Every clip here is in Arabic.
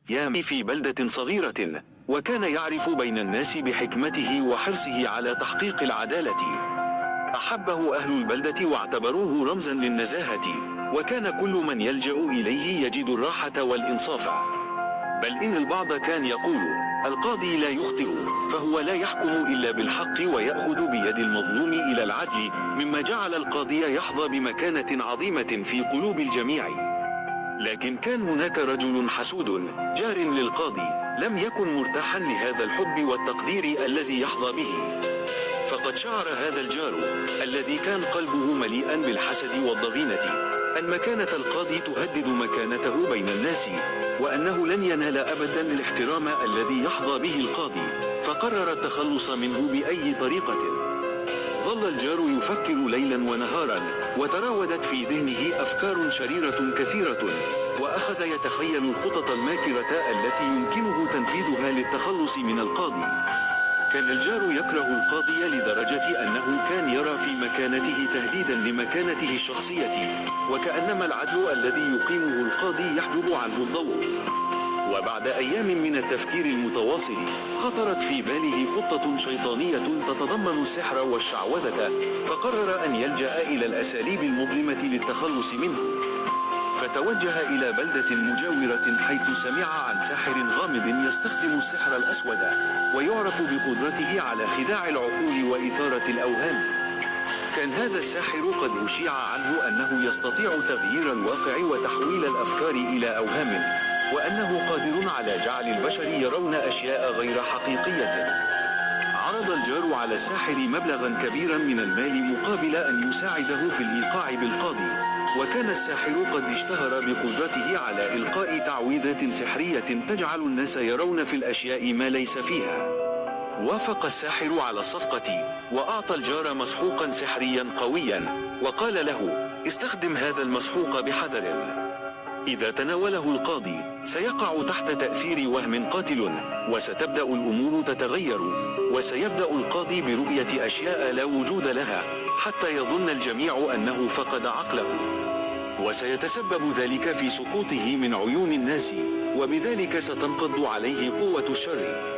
يام في بلدة صغيرة، وكان يعرف بين الناس بحكمته وحرصه على تحقيق العدالة. أحبه أهل البلدة واعتبروه رمزا للنزاهة، وكان كل من يلجأ إليه يجد الراحة والإنصاف. بل إن البعض كان يقول: القاضي لا يخطئ، فهو لا يحكم إلا بالحق ويأخذ بيد المظلوم إلى العدل، مما جعل القاضي يحظى بمكانة عظيمة في قلوب الجميع. لكن كان هناك رجل حسود جار للقاضي لم يكن مرتاحا لهذا الحب والتقدير الذي يحظى به. فقد شعر هذا الجار الذي كان قلبه مليئا بالحسد والضغينة أن مكانة القاضي تهدد مكانته بين الناس، وأنه لن ينال أبدا الاحترام الذي يحظى به القاضي، فقرر التخلص منه بأي طريقة. ظل الجار يفكر ليلا ونهارا، وتراودت في ذهنه أفكار شريرة كثيرة، وأخذ يتخيل الخطط الماكرة التي يمكنه تنفيذها للتخلص من القاضي. كان الجار يكره القاضي لدرجة أنه كان يرى في مكانته تهديدا لمكانته الشخصية، وكأنما العدل الذي يقيمه القاضي يحجب عنه الضوء. وبعد أيام من التفكير المتواصل، خطرت في باله خطة شيطانية تتضمن السحر والشعوذة، فقرر أن يلجأ إلى الأساليب المظلمة للتخلص منه. فتوجه إلى بلدة مجاورة، حيث سمع عن ساحر غامض يستخدم السحر الأسود، ويعرف بقدرته على خداع العقول وإثارة الأوهام. كان هذا الساحر قد أشيع عنه أنه يستطيع تغيير الواقع وتحويل الأفكار إلى أوهام، وأنه قادر على جعل البشر يرون أشياء غير حقيقية. عرض الجار على الساحر مبلغا كبيرا من المال مقابل أن يساعده في الإيقاع بالقاضي، وكان الساحر قد اشتهر بقدرته على إلقاء تعويذات سحرية تجعل الناس يرون في الأشياء ما ليس فيها. وافق الساحر على الصفقة، وأعطى الجار مسحوقا سحريا قويا، وقال له: استخدم هذا المسحوق بحذر، إذا تناوله القاضي سيقع تحت تأثير وهم قاتل، وستبدأ الأمور تتغير، وسيبدأ القاضي برؤية أشياء لا وجود لها، حتى يظن الجميع أنه فقد عقله، وسيتسبب ذلك في سقوطه من عيون الناس، وبذلك ستنقض عليه قوة الشر.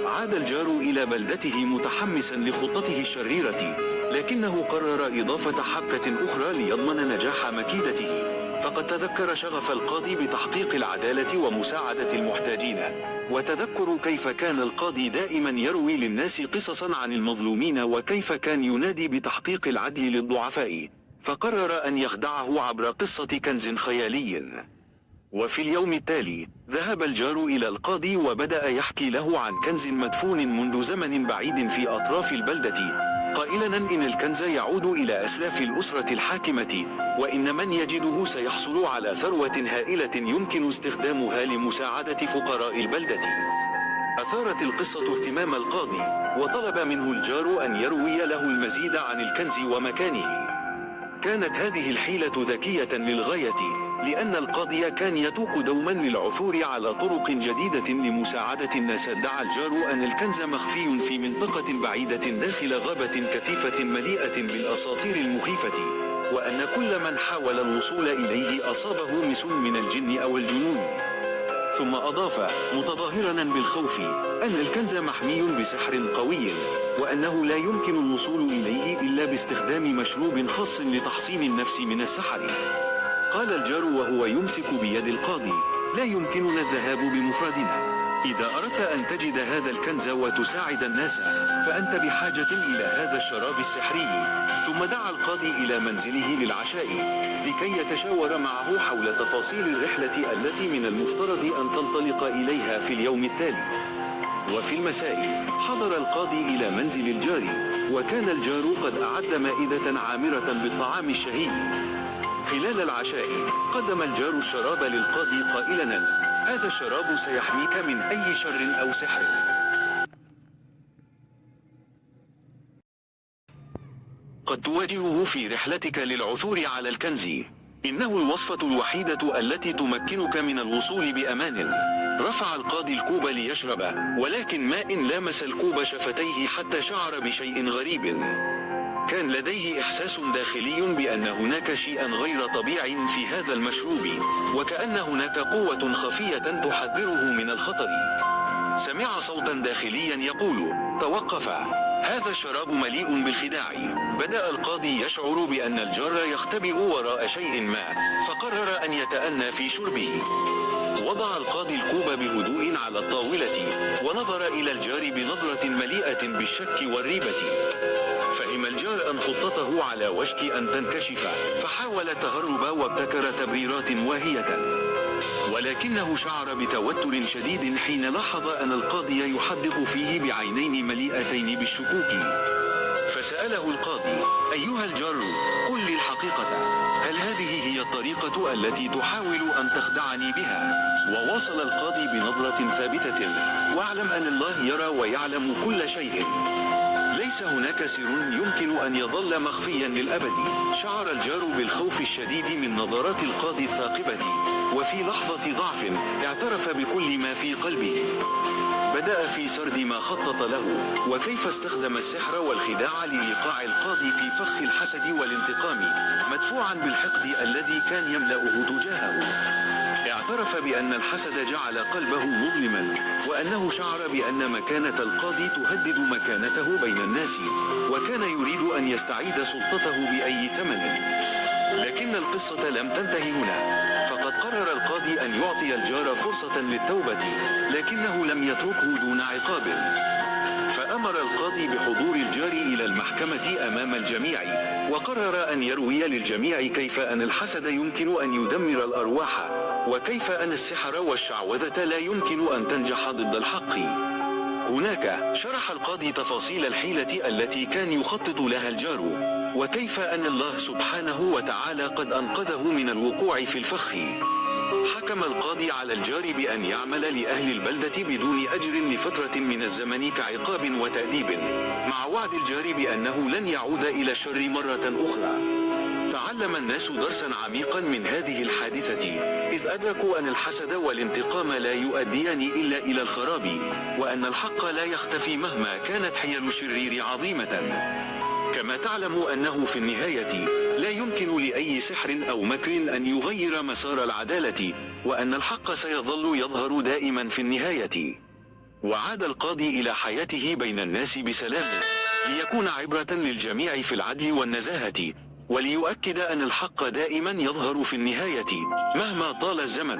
عاد الجار إلى بلدته متحمسا لخطته الشريرة، لكنه قرر إضافة حبكة أخرى ليضمن نجاح مكيدته. فقد تذكر شغف القاضي بتحقيق العدالة ومساعدة المحتاجين، وتذكر كيف كان القاضي دائما يروي للناس قصصا عن المظلومين، وكيف كان ينادي بتحقيق العدل للضعفاء، فقرر أن يخدعه عبر قصة كنز خيالي. وفي اليوم التالي ذهب الجار إلى القاضي وبدأ يحكي له عن كنز مدفون منذ زمن بعيد في أطراف البلدة، قائلا إن الكنز يعود إلى أسلاف الأسرة الحاكمة، وإن من يجده سيحصل على ثروة هائلة يمكن استخدامها لمساعدة فقراء البلدة. أثارت القصة اهتمام القاضي، وطلب منه الجار أن يروي له المزيد عن الكنز ومكانه. كانت هذه الحيلة ذكية للغاية، لأن القاضي كان يتوق دوما للعثور على طرق جديدة لمساعدة الناس. ادعى الجار أن الكنز مخفي في منطقة بعيدة داخل غابة كثيفة مليئة بالأساطير المخيفة، وأن كل من حاول الوصول إليه أصابه مس من الجن أو الجنون. ثم أضاف متظاهرا بالخوف أن الكنز محمي بسحر قوي، وأنه لا يمكن الوصول إليه إلا باستخدام مشروب خاص لتحصين النفس من السحر. قال الجار وهو يمسك بيد القاضي: لا يمكننا الذهاب بمفردنا، إذا أردت أن تجد هذا الكنز وتساعد الناس فأنت بحاجة إلى هذا الشراب السحري. ثم دعا القاضي إلى منزله للعشاء لكي يتشاور معه حول تفاصيل الرحلة التي من المفترض أن تنطلق إليها في اليوم التالي. وفي المساء حضر القاضي إلى منزل الجار، وكان الجار قد أعد مائدة عامرة بالطعام الشهي. خلال العشاء قدم الجار الشراب للقاضي قائلا: هذا الشراب سيحميك من أي شر أو سحر. قد تواجهه في رحلتك للعثور على الكنز. إنه الوصفة الوحيدة التي تمكنك من الوصول بأمان. رفع القاضي الكوب ليشرب، ولكن ماء لامس الكوب شفتيه حتى شعر بشيء غريب. كان لديه إحساس داخلي بأن هناك شيئا غير طبيعي في هذا المشروب، وكأن هناك قوة خفية تحذره من الخطر. سمع صوتا داخليا يقول: توقف، هذا الشراب مليء بالخداع. بدأ القاضي يشعر بأن الجار يختبئ وراء شيء ما، فقرر أن يتأنى في شربه. وضع القاضي الكوب بهدوء على الطاولة، ونظر إلى الجار بنظرة مليئة بالشك والريبة. فهم الجار أن خطته على وشك أن تنكشف، فحاول التهرب وابتكر تبريرات واهية، ولكنه شعر بتوتر شديد حين لاحظ أن القاضي يحدق فيه بعينين مليئتين بالشكوك. فسأله القاضي: أيها الجار، قل لي الحقيقة، هل هذه هي الطريقة التي تحاول أن تخدعني بها؟ وواصل القاضي بنظرة ثابتة: واعلم أن الله يرى ويعلم كل شيء، ليس هناك سر يمكن أن يظل مخفيا للأبد. شعر الجار بالخوف الشديد من نظرات القاضي الثاقبة، وفي لحظة ضعف اعترف بكل ما في قلبه. بدأ في سرد ما خطط له، وكيف استخدم السحر والخداع لإيقاع القاضي في فخ الحسد والانتقام، مدفوعا بالحقد الذي كان يملأه تجاهه. اعترف بأن الحسد جعل قلبه مظلما، وأنه شعر بأن مكانة القاضي تهدد مكانته بين الناس، وكان يريد أن يستعيد سلطته بأي ثمن. لكن القصة لم تنتهي هنا، فقد قرر القاضي أن يعطي الجار فرصة للتوبة، لكنه لم يتركه دون عقاب. فأمر القاضي بحضور الجار إلى المحكمة أمام الجميع، وقرر أن يروي للجميع كيف أن الحسد يمكن أن يدمر الأرواح، وكيف أن السحر والشعوذة لا يمكن أن تنجح ضد الحق. هناك شرح القاضي تفاصيل الحيلة التي كان يخطط لها الجار، وكيف أن الله سبحانه وتعالى قد أنقذه من الوقوع في الفخ. حكم القاضي على الجار بأن يعمل لأهل البلدة بدون أجر لفترة من الزمن كعقاب وتأديب، مع وعد الجار بأنه لن يعود إلى الشر مرة أخرى. تعلم الناس درسا عميقا من هذه الحادثة، إذ أدركوا أن الحسد والانتقام لا يؤديان إلا إلى الخراب، وأن الحق لا يختفي مهما كانت حيل الشرير عظيمة. كما تعلم أنه في النهاية لا يمكن لأي سحر أو مكر أن يغير مسار العدالة، وأن الحق سيظل يظهر دائما في النهاية. وعاد القاضي إلى حياته بين الناس بسلام، ليكون عبرة للجميع في العدل والنزاهة، وليؤكد أن الحق دائما يظهر في النهاية مهما طال الزمن.